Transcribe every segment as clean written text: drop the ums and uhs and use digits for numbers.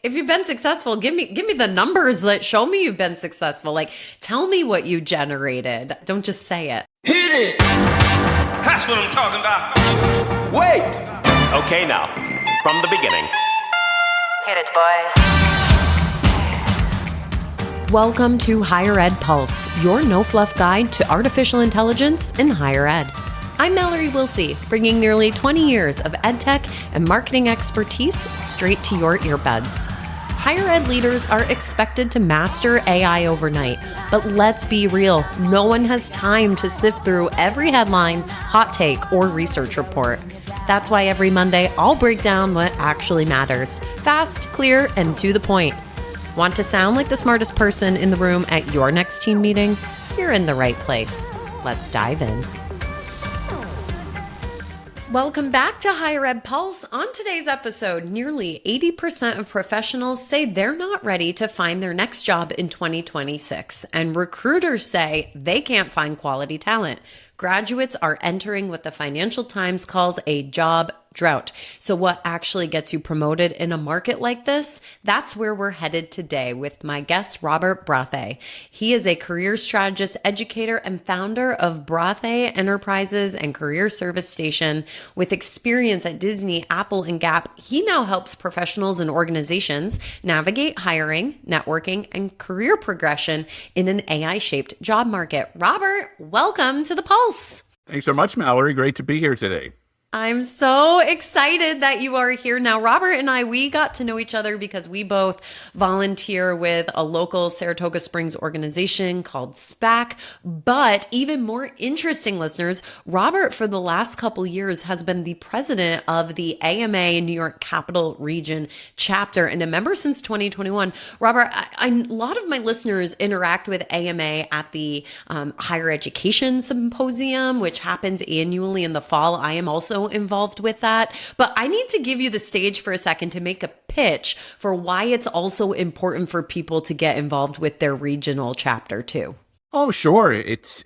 If you've been successful, give me the numbers that show me you've been successful. Like, tell me what you generated. Don't just say it. Hit it! That's what I'm talking about. Wait! Okay, now, from the beginning. Hit it, boys. Welcome to Higher Ed Pulse, your no-fluff guide to artificial intelligence in higher ed. I'm Mallory Willsea, bringing nearly 20 years of edtech and marketing expertise straight to your earbuds. Higher ed leaders are expected to master AI overnight, but let's be real, no one has time to sift through every headline, hot take, or research report. That's why every Monday, I'll break down what actually matters. Fast, clear, and to the point. Want to sound like the smartest person in the room at your next team meeting? You're in the right place. Let's dive in. Welcome back to Higher Ed Pulse. On today's episode, nearly 80% of professionals say they're not ready to find their next job in 2026, and recruiters say they can't find quality talent. Graduates are entering what the Financial Times calls a job drought. So what actually gets you promoted in a market like this? That's where we're headed today with my guest, Robert Braathe. He is a career strategist, educator, and founder of Braathe Enterprises and Career Service Station. With experience at Disney, Apple, and Gap, he now helps professionals and organizations navigate hiring, networking, and career progression in an AI-shaped job market. Robert, welcome to the Pulse. Thanks so much, Mallory. Great to be here today. I'm so excited that you are here now. Robert and I, we got to know each other because we both volunteer with a local Saratoga Springs organization called SPAC. But even more interesting, listeners, Robert for the last couple years has been the president of the AMA New York Capital Region chapter and a member since 2021. Robert, a lot of my listeners interact with AMA at the Higher Education Symposium, which happens annually in the fall. I am also involved with that. But I need to give you the stage for a second to make a pitch for why it's also important for people to get involved with their regional chapter too. Oh, sure. It's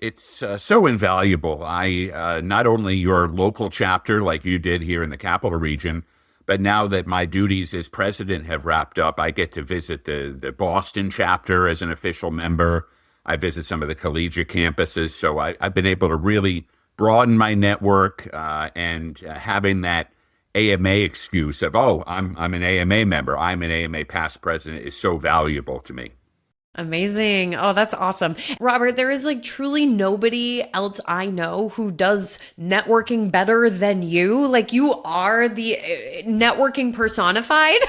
so invaluable. I not only your local chapter like you did here in the Capital Region, but now that my duties as president have wrapped up, I get to visit the Boston chapter as an official member. I visit some of the collegiate campuses. So I've been able to really broaden my network, and having that AMA excuse of, oh, I'm an AMA member, I'm an AMA past president is so valuable to me. Amazing. Oh, that's awesome. Robert, there is like truly nobody else I know who does networking better than you. Like you are the networking personified.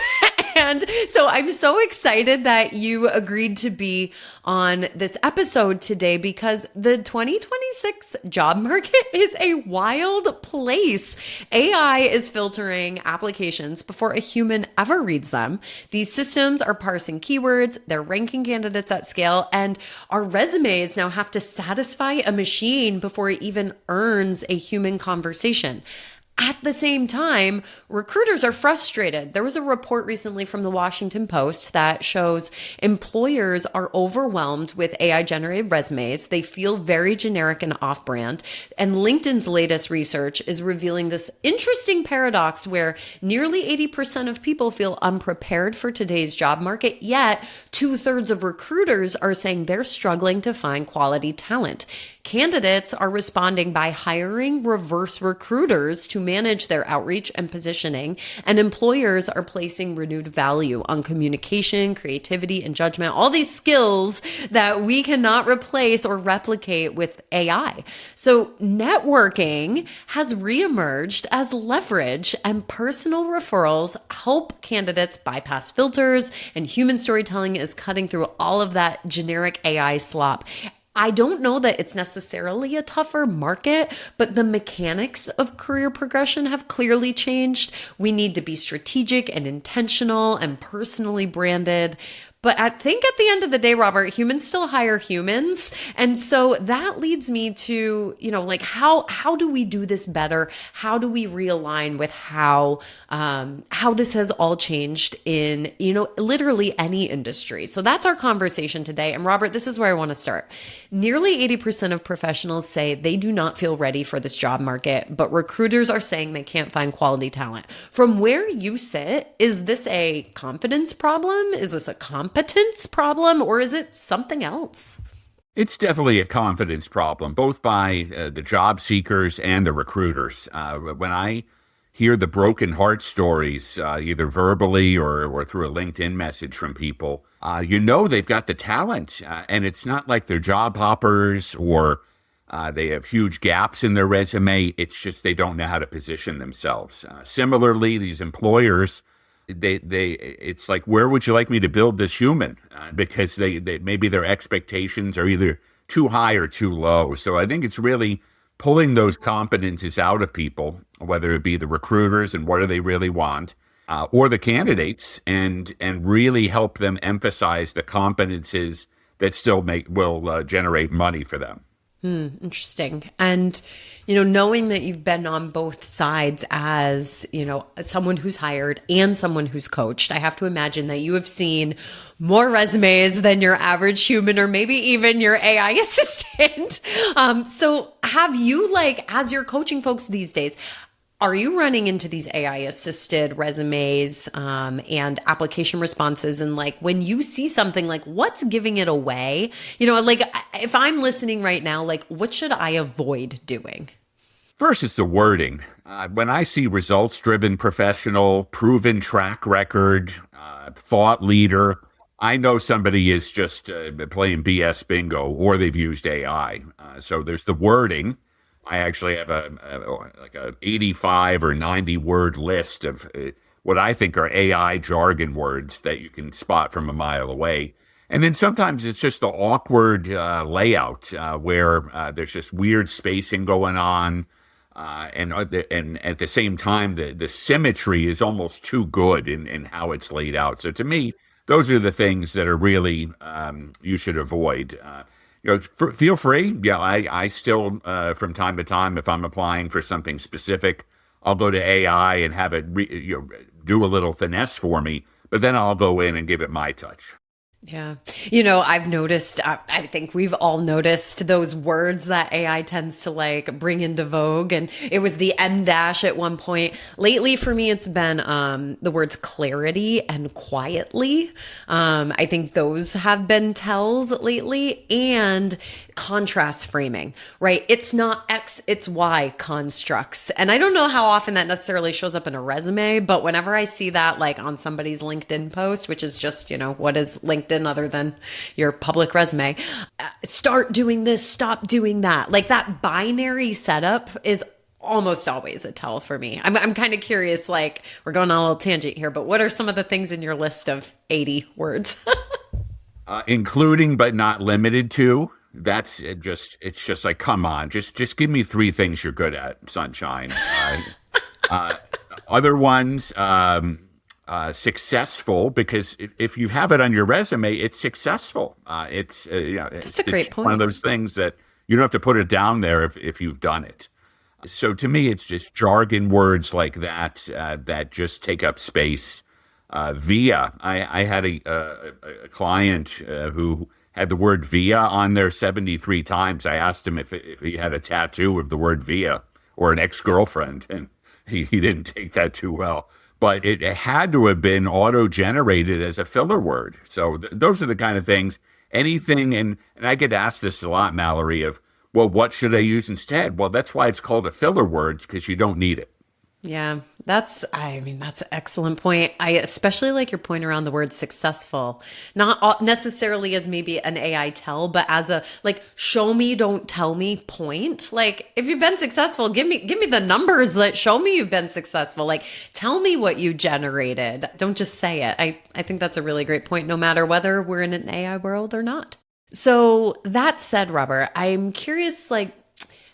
And so I'm so excited that you agreed to be on this episode today because the 2026 job market is a wild place. AI is filtering applications before a human ever reads them. These systems are parsing keywords, they're ranking candidates at scale, and our resumes now have to satisfy a machine before it even earns a human conversation. At the same time, recruiters are frustrated. There was a report recently from the Washington Post that shows employers are overwhelmed with AI-generated resumes. They feel very generic and off-brand. And LinkedIn's latest research is revealing this interesting paradox where nearly 80% of people feel unprepared for today's job market, yet 2/3 of recruiters are saying they're struggling to find quality talent. Candidates are responding by hiring reverse recruiters to manage their outreach and positioning, and employers are placing renewed value on communication, creativity, and judgment, all these skills that we cannot replace or replicate with AI. So networking has reemerged as leverage, and personal referrals help candidates bypass filters, and human storytelling is cutting through all of that generic AI slop. I don't know that it's necessarily a tougher market, but the mechanics of career progression have clearly changed. We need to be strategic and intentional and personally branded. But I think at the end of the day, Robert, humans still hire humans. And so that leads me to, like how do we do this better? How do we realign with how this has all changed in, literally any industry? So that's our conversation today. And Robert, this is where I want to start. Nearly 80% of professionals say they do not feel ready for this job market, but recruiters are saying they can't find quality talent. From where you sit, is this a confidence problem? Is this a competence problem, or is it something else? It's definitely a confidence problem, both by the job seekers and the recruiters. When I hear the broken heart stories, either verbally or through a LinkedIn message from people, they've got the talent, and it's not like they're job hoppers or they have huge gaps in their resume. It's just they don't know how to position themselves. Similarly, these employers, it's like, where would you like me to build this human? Because they maybe their expectations are either too high or too low. So I think it's really pulling those competencies out of people, whether it be the recruiters and what do they really want, or the candidates, and really help them emphasize the competencies that still will generate money for them. Interesting. And, knowing that you've been on both sides as, someone who's hired and someone who's coached, I have to imagine that you have seen more resumes than your average human or maybe even your AI assistant. So have you, as you're coaching folks these days, are you running into these AI assisted resumes and application responses? And when you see something, what's giving it away? If I'm listening right now, what should I avoid doing? First, it's the wording. When I see results-driven professional, proven track record, thought leader, I know somebody is just playing BS bingo, or they've used AI. So there's the wording. I actually have a 85 or 90 word list of what I think are AI jargon words that you can spot from a mile away. And then sometimes it's just the awkward layout where there's just weird spacing going on. And at the same time, the symmetry is almost too good in how it's laid out. So to me, those are the things that are really you should avoid. Feel free. Yeah, I still, from time to time, if I'm applying for something specific, I'll go to AI and have it do a little finesse for me, but then I'll go in and give it my touch. Yeah. I've noticed, I think we've all noticed those words that AI tends to bring into vogue. And it was the M dash at one point. Lately for me, it's been the words clarity and quietly. I think those have been tells lately, and contrast framing, right? It's not X, it's Y constructs. And I don't know how often that necessarily shows up in a resume, but whenever I see that on somebody's LinkedIn post, which is just, what is LinkedIn other than your public resume, start doing this, stop doing that. That binary setup is almost always a tell for me. I'm kind of curious, we're going on a little tangent here, but what are some of the things in your list of 80 words? Including but not limited to. That's it's just come on, just give me three things you're good at, sunshine. Other ones, successful, because if you have it on your resume, it's successful. That's a great point. One of those things that you don't have to put it down there if you've done it. So to me, it's just jargon words like that that just take up space. Via, I had a client who had the word via on there 73 times. I asked him if he had a tattoo of the word via or an ex-girlfriend, and he didn't take that too well. But it had to have been auto-generated as a filler word. So those are the kind of things, anything, and I get asked this a lot, Mallory, of, well, what should I use instead? Well, that's why it's called a filler word, because you don't need it. Yeah, that's an excellent point. I especially like your point around the word successful, not necessarily as maybe an AI tell, but as a show me, don't tell me point. If you've been successful, give me the numbers that show me you've been successful. Tell me what you generated. Don't just say it. I think that's a really great point, no matter whether we're in an AI world or not. So that said, Robert, I'm curious,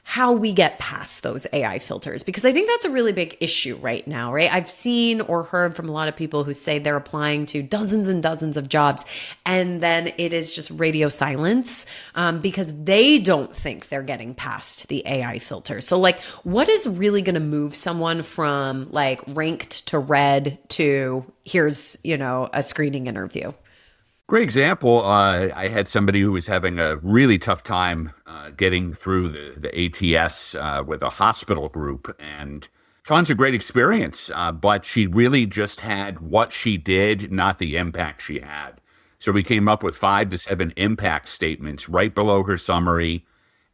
how we get past those AI filters, because I think that's a really big issue right now, right? I've seen or heard from a lot of people who say they're applying to dozens and dozens of jobs, and then it is just radio silence because they don't think they're getting past the AI filter. So like, what is really going to move someone from like ranked to red to here's, a screening interview? Great example. I had somebody who was having a really tough time getting through the ATS with a hospital group, and tons of great experience. But she really just had what she did, not the impact she had. So we came up with 5 to 7 impact statements right below her summary.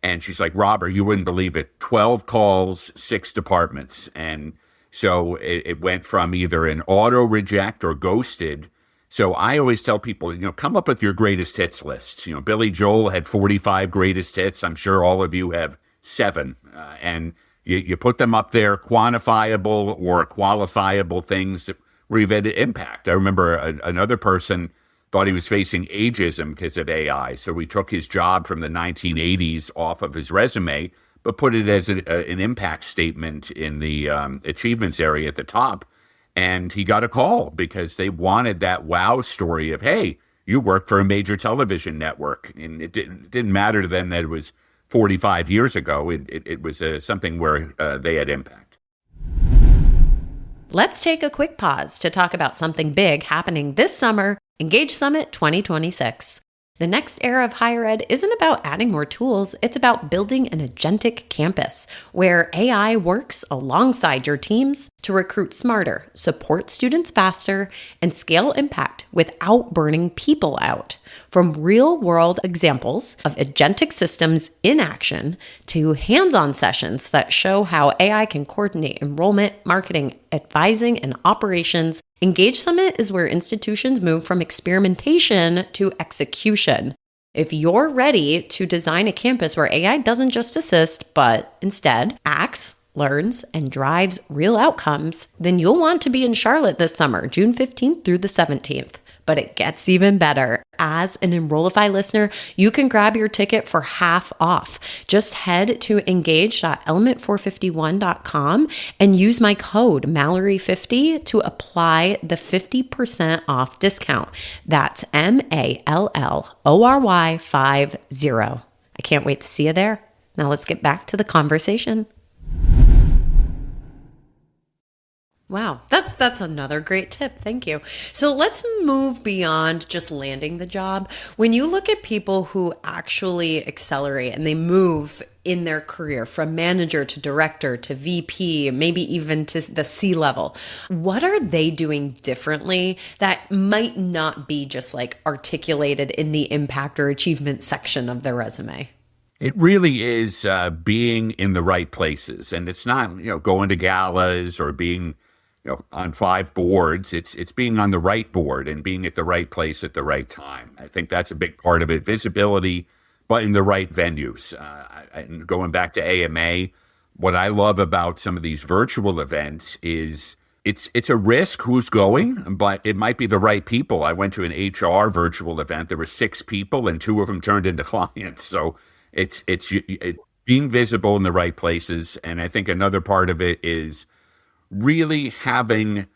And she's like, Robert, you wouldn't believe it. 12 calls, 6 departments. And so it went from either an auto reject or ghosted. So I always tell people, come up with your greatest hits list. Billy Joel had 45 greatest hits. I'm sure all of you have 7. And you put them up there, quantifiable or qualifiable things where you've had an impact. I remember another person thought he was facing ageism because of AI. So we took his job from the 1980s off of his resume, but put it as an impact statement in the achievements area at the top. And he got a call because they wanted that wow story of, hey, you work for a major television network. And it didn't matter to them that it was 45 years ago. It was something where they had impact. Let's take a quick pause to talk about something big happening this summer, Engage Summit 2026. The next era of higher ed isn't about adding more tools, it's about building an agentic campus where AI works alongside your teams to recruit smarter, support students faster, and scale impact without burning people out. From real-world examples of agentic systems in action to hands-on sessions that show how AI can coordinate enrollment, marketing, advising, and operations, Engage Summit is where institutions move from experimentation to execution. If you're ready to design a campus where AI doesn't just assist, but instead acts, learns, and drives real outcomes, then you'll want to be in Charlotte this summer, June 15th through the 17th. But it gets even better. As an Enrollify listener, you can grab your ticket for half off. Just head to engage.element451.com and use my code Mallory50 to apply the 50% off discount. That's MALLORY50. I can't wait to see you there. Now let's get back to the conversation. Wow, that's another great tip. Thank you. So let's move beyond just landing the job. When you look at people who actually accelerate and they move in their career from manager to director to VP, maybe even to the C level, what are they doing differently that might not be just like articulated in the impact or achievement section of their resume? It really is being in the right places. And it's not, going to galas or being on 5 boards. It's being on the right board and being at the right place at the right time. I think that's a big part of it. Visibility, but in the right venues. And going back to AMA, what I love about some of these virtual events is it's a risk who's going, but it might be the right people. I went to an HR virtual event. There were 6 people and 2 of them turned into clients. So it's being visible in the right places. And I think another part of it is really having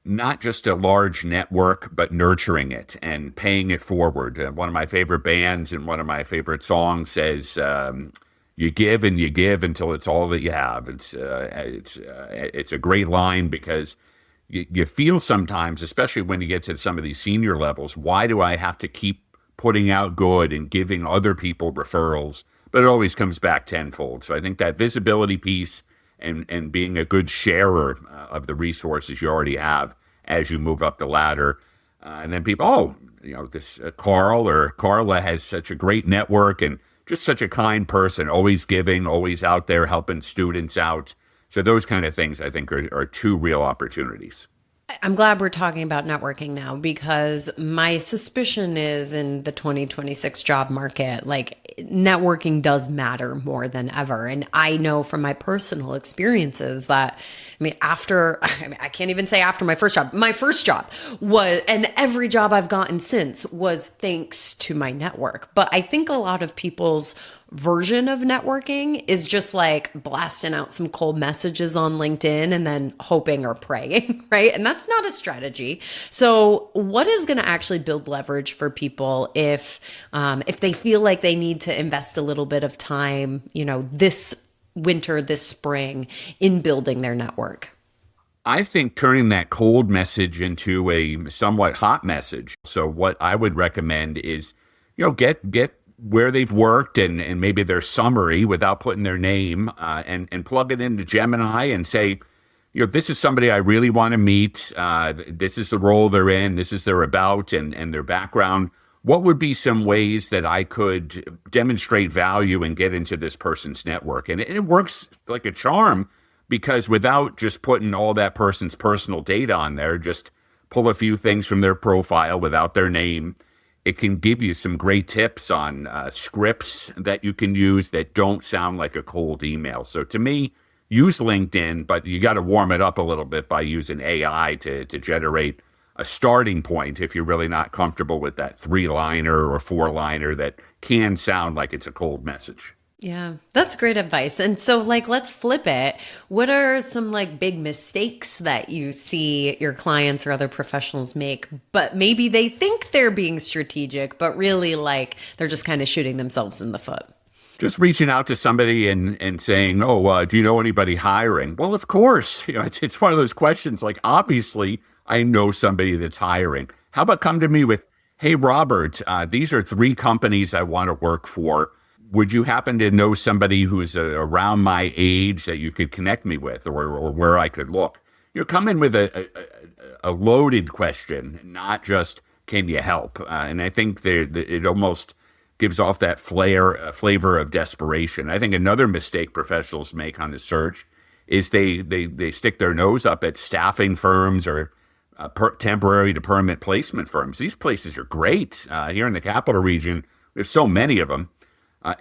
not just a large network, but nurturing it and paying it forward. One of my favorite bands and one of my favorite songs says, you give and you give until it's all that you have. It's a great line because you feel sometimes, especially when you get to some of these senior levels, why do I have to keep putting out good and giving other people referrals? But it always comes back tenfold. So I think that visibility piece and being a good sharer of the resources you already have as you move up the ladder. And then people, this Carl or Carla has such a great network and just such a kind person, always giving, always out there helping students out. So those kind of things, I think, are 2 real opportunities. I'm glad we're talking about networking now, because my suspicion is in the 2026 job market, like networking does matter more than ever. And I know from my personal experiences that, I can't even say after my first job was, and every job I've gotten since was thanks to my network. But I think a lot of people's version of networking is just like blasting out some cold messages on LinkedIn and then hoping or praying, right? And that's not a strategy. So what is going to actually build leverage for people if they feel like they need to invest a little bit of time, this winter, this spring in building their network? I think turning that cold message into a somewhat hot message. So what I would recommend is, get where they've worked and maybe their summary without putting their name and plug it into Gemini and say, this is somebody I really want to meet. This is the role they're in. This is their about and their background. What would be some ways that I could demonstrate value and get into this person's network? And it works like a charm, because without just putting all that person's personal data on there, just pull a few things from their profile without their name, it can give you some great tips on scripts that you can use that don't sound like a cold email. So to me, use LinkedIn, but you got to warm it up a little bit by using AI to generate a starting point if you're really not comfortable with that 3-liner or 4-liner that can sound like it's a cold message. Yeah, that's great advice. And so let's flip it. What are some big mistakes that you see your clients or other professionals make, but maybe they think they're being strategic, but really they're just kind of shooting themselves in the foot? Just reaching out to somebody and saying, do you know anybody hiring? Well, of course, it's one of those questions, obviously I know somebody that's hiring. How about come to me with, hey, Robert, these are 3 companies I want to work for. Would you happen to know somebody who's around my age that you could connect me with, or where I could look? Come in with a loaded question, not just, can you help? And I think it almost gives off that flavor of desperation. I think another mistake professionals make on the search is they stick their nose up at staffing firms or temporary to permanent placement firms. These places are great. Here in the capital region, there's so many of them.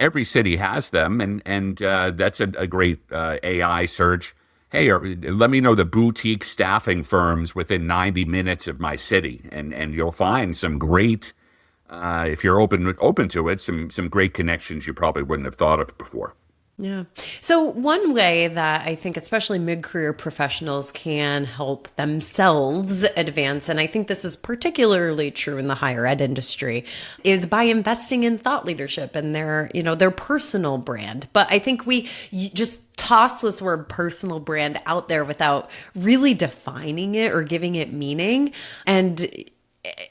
Every city has them, and that's a great AI search. Hey, let me know the boutique staffing firms within 90 minutes of my city, and you'll find some great, if you're open to it, some great connections you probably wouldn't have thought of before. Yeah. So one way that I think especially mid-career professionals can help themselves advance, and I think this is particularly true in the higher ed industry, is by investing in thought leadership and their personal brand. But I think we just toss this word personal brand out there without really defining it or giving it meaning. And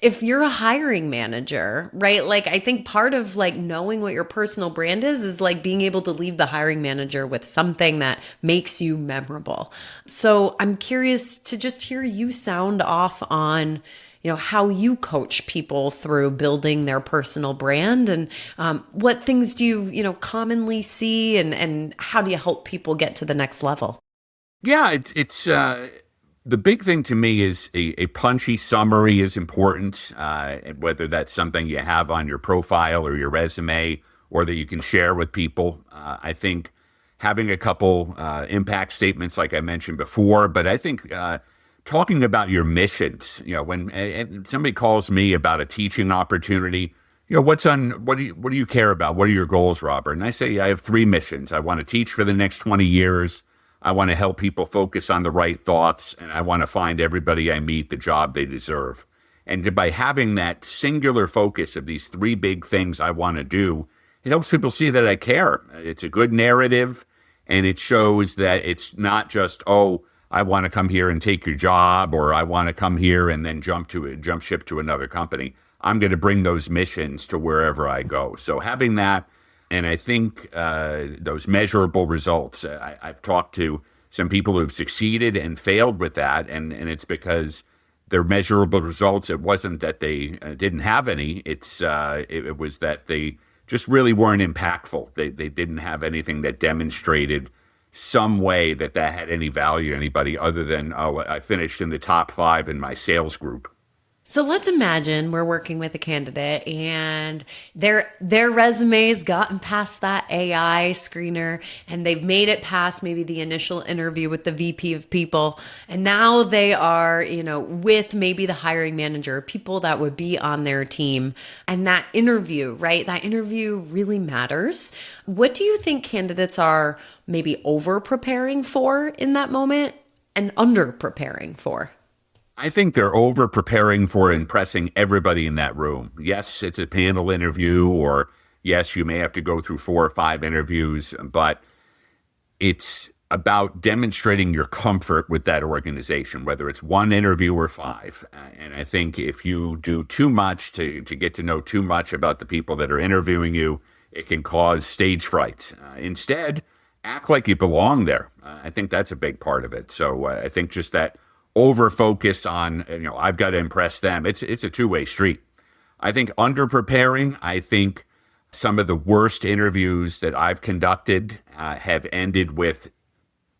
if you're a hiring manager, right? I think part of knowing what your personal brand is being able to leave the hiring manager with something that makes you memorable. So I'm curious to just hear you sound off on, how you coach people through building their personal brand, and what things do you, commonly see, and how do you help people get to the next level? Yeah, it's the big thing to me is a punchy summary is important, whether that's something you have on your profile or your resume or that you can share with people. I think having a couple impact statements like I mentioned before, but I think talking about your missions, when somebody calls me about a teaching opportunity, what do you care about? What are your goals, Robert? And I say, I have 3 missions. I want to teach for the next 20 years. I want to help people focus on the right thoughts, and I want to find everybody I meet the job they deserve. And by having that singular focus of these 3 big things I want to do, it helps people see that I care. It's a good narrative, and it shows that it's not just, I want to come here and take your job, or I want to come here and then jump ship to another company. I'm going to bring those missions to wherever I go. So having that, and I think those measurable results, I've talked to some people who have succeeded and failed with that, and it's because their measurable results, it wasn't that they didn't have any, it was that they just really weren't impactful. They didn't have anything that demonstrated some way that had any value to anybody other than, I finished in the top 5 in my sales group. So let's imagine we're working with a candidate and their resume's gotten past that AI screener and they've made it past maybe the initial interview with the VP of people. And now they are, with maybe the hiring manager, people that would be on their team. And that interview, right? That interview really matters. What do you think candidates are maybe over preparing for in that moment and under preparing for? I think they're over preparing for impressing everybody in that room. Yes, it's a panel interview, or yes, you may have to go through 4 or 5 interviews, but it's about demonstrating your comfort with that organization, whether it's 1 interview or 5. And I think if you do too much to get to know too much about the people that are interviewing you, it can cause stage fright. Instead, act like you belong there. I think that's a big part of it. So I think just that over focus on, I've got to impress them. It's a two-way street. I think under preparing, I think some of the worst interviews that I've conducted have ended with,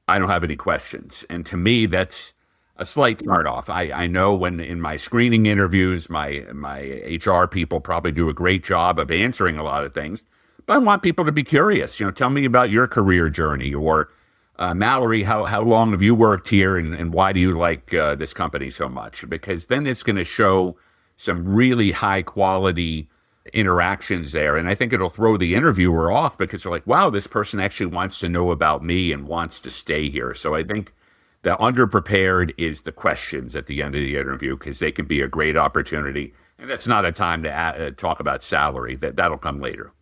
I don't have any questions. And to me, that's a slight turn off. I know when in my screening interviews, my HR people probably do a great job of answering a lot of things, but I want people to be curious. Tell me about your career journey, or Mallory, how long have you worked here, and why do you like this company so much? Because then it's going to show some really high quality interactions there. And I think it'll throw the interviewer off because they're like, wow, this person actually wants to know about me and wants to stay here. So I think the underprepared is the questions at the end of the interview, because they can be a great opportunity. And that's not a time to talk about salary. That'll come later.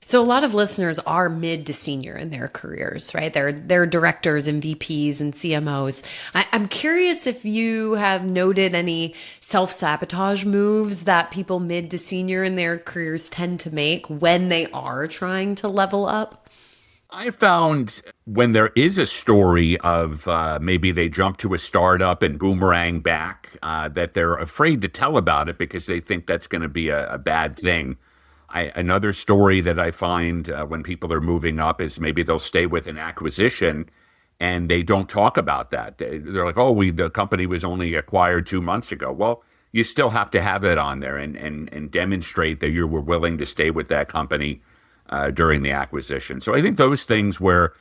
So a lot of listeners are mid to senior in their careers, right? They're directors and VPs and CMOs. I'm curious if you have noted any self-sabotage moves that people mid to senior in their careers tend to make when they are trying to level up. I found when there is a story of maybe they jump to a startup and boomerang back, that they're afraid to tell about it because they think that's going to be a bad thing. Another story that I find when people are moving up is maybe they'll stay with an acquisition and they don't talk about that. They're like, the company was only acquired 2 months ago. Well, you still have to have it on there and demonstrate that you were willing to stay with that company during the acquisition. So I think those things where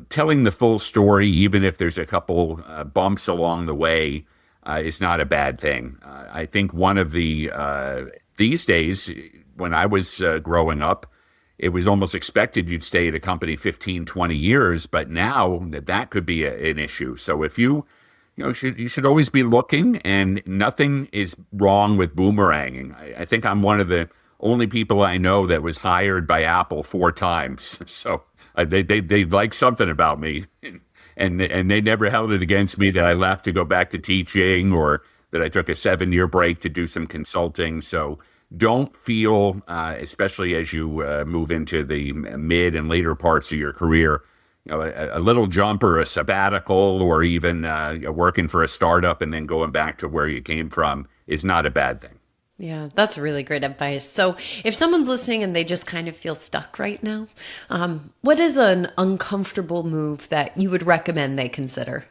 telling the full story, even if there's a couple bumps along the way, is not a bad thing. I think one of the these days, when I was growing up, it was almost expected you'd stay at a company 15, 20 years, but now that could be an issue. So if you should always be looking, and nothing is wrong with boomeranging. I think I'm one of the only people I know that was hired by Apple 4 times. So they like something about me, and they never held it against me that I left to go back to teaching, or that I took a 7-year break to do some consulting. So don't feel, especially as you move into the mid and later parts of your career, a little jump or a sabbatical, or even working for a startup and then going back to where you came from is not a bad thing. Yeah, that's really great advice. So if someone's listening and they just kind of feel stuck right now, what is an uncomfortable move that you would recommend they consider?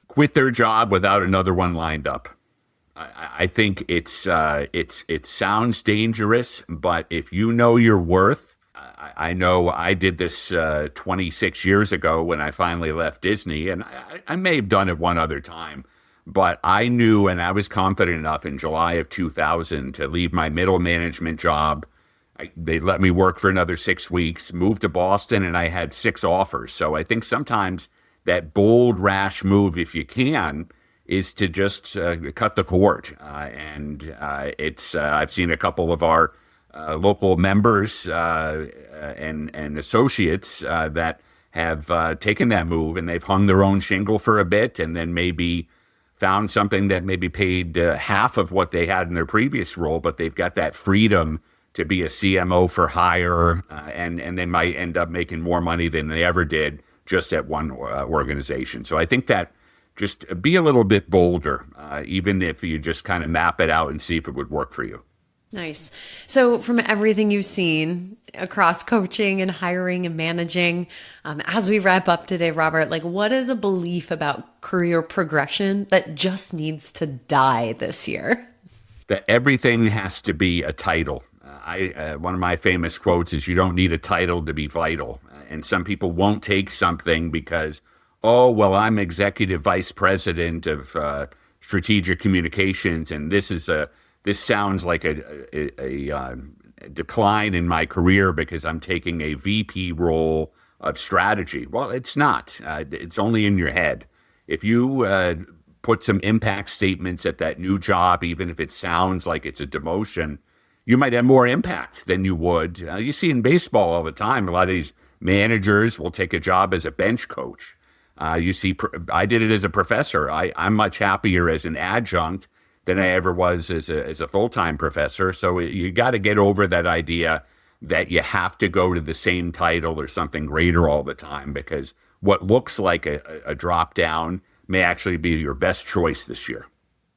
Quit their job without another one lined up. I think it sounds dangerous, but if you know your worth, I know I did this 26 years ago when I finally left Disney, and I may have done it one other time, but I knew, and I was confident enough in July of 2000 to leave my middle management job. They let me work for another 6 weeks, moved to Boston, and I had 6 offers. So I think sometimes that bold, rash move, if you can, is to just cut the cord. I've seen a couple of our local members and associates that have taken that move, and they've hung their own shingle for a bit, and then maybe found something that maybe paid half of what they had in their previous role, but they've got that freedom to be a CMO for hire, and they might end up making more money than they ever did just at one organization. So I think that just be a little bit bolder, even if you just kind of map it out and see if it would work for you. Nice. So from everything you've seen across coaching and hiring and managing, as we wrap up today, Robert, what is a belief about career progression that just needs to die this year? that everything has to be a title. One of my famous quotes is, "You don't need a title to be vital." And some people won't take something because, oh, well, I'm executive vice president of strategic communications, and this sounds like a decline in my career because I'm taking a VP role of strategy. Well, it's not. It's only in your head. If you put some impact statements at that new job, even if it sounds like it's a demotion, you might have more impact than you would. You see in baseball all the time, a lot of these managers will take a job as a bench coach. You see, I did it as a professor. I'm much happier as an adjunct than I ever was as a full-time professor. So you got to get over that idea that you have to go to the same title or something greater all the time, because what looks like a drop down may actually be your best choice this year.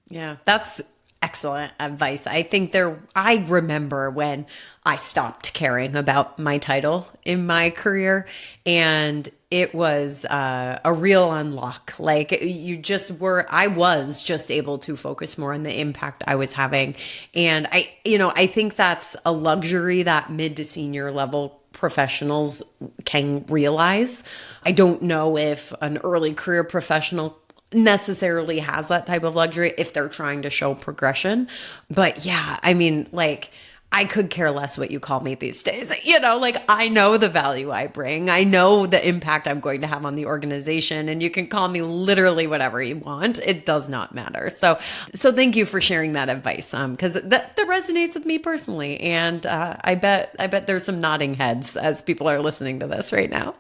Yeah, that's excellent advice. I remember when I stopped caring about my title in my career, and it was a real unlock. Like I was just able to focus more on the impact I was having. And I think that's a luxury that mid to senior level professionals can realize. I don't know if an early career professional necessarily has that type of luxury if they're trying to show progression. But yeah, I mean, like, I could care less what you call me these days. I know the value I bring. I know the impact I'm going to have on the organization, and you can call me literally whatever you want. It does not matter. So thank you for sharing that advice. Because that resonates with me personally. And I bet there's some nodding heads as people are listening to this right now.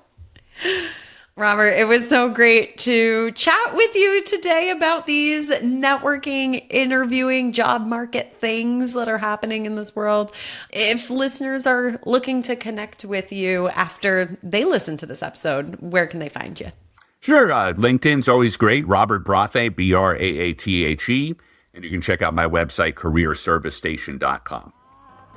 Robert, it was so great to chat with you today about these networking, interviewing, job market things that are happening in this world. If listeners are looking to connect with you after they listen to this episode, where can they find you? Sure. LinkedIn's always great. Robert Braathe, Braathe. And you can check out my website, careerservicestation.com.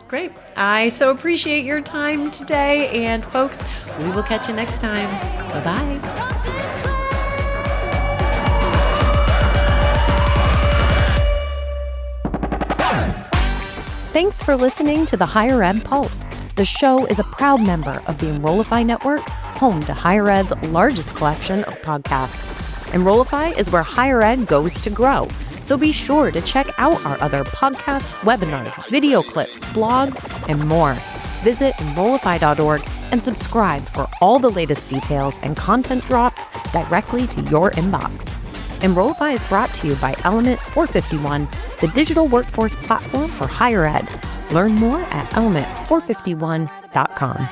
Great. I so appreciate your time today. And folks, we will catch you next time. Bye-bye. Thanks for listening to the Higher Ed Pulse. The show is a proud member of the Enrollify Network, home to Higher Ed's largest collection of podcasts. Enrollify is where higher ed goes to grow. So be sure to check out our other podcasts, webinars, video clips, blogs, and more. Visit Enrollify.org and subscribe for all the latest details and content drops directly to your inbox. Enrollify is brought to you by Element 451, the digital workforce platform for higher ed. Learn more at element451.com.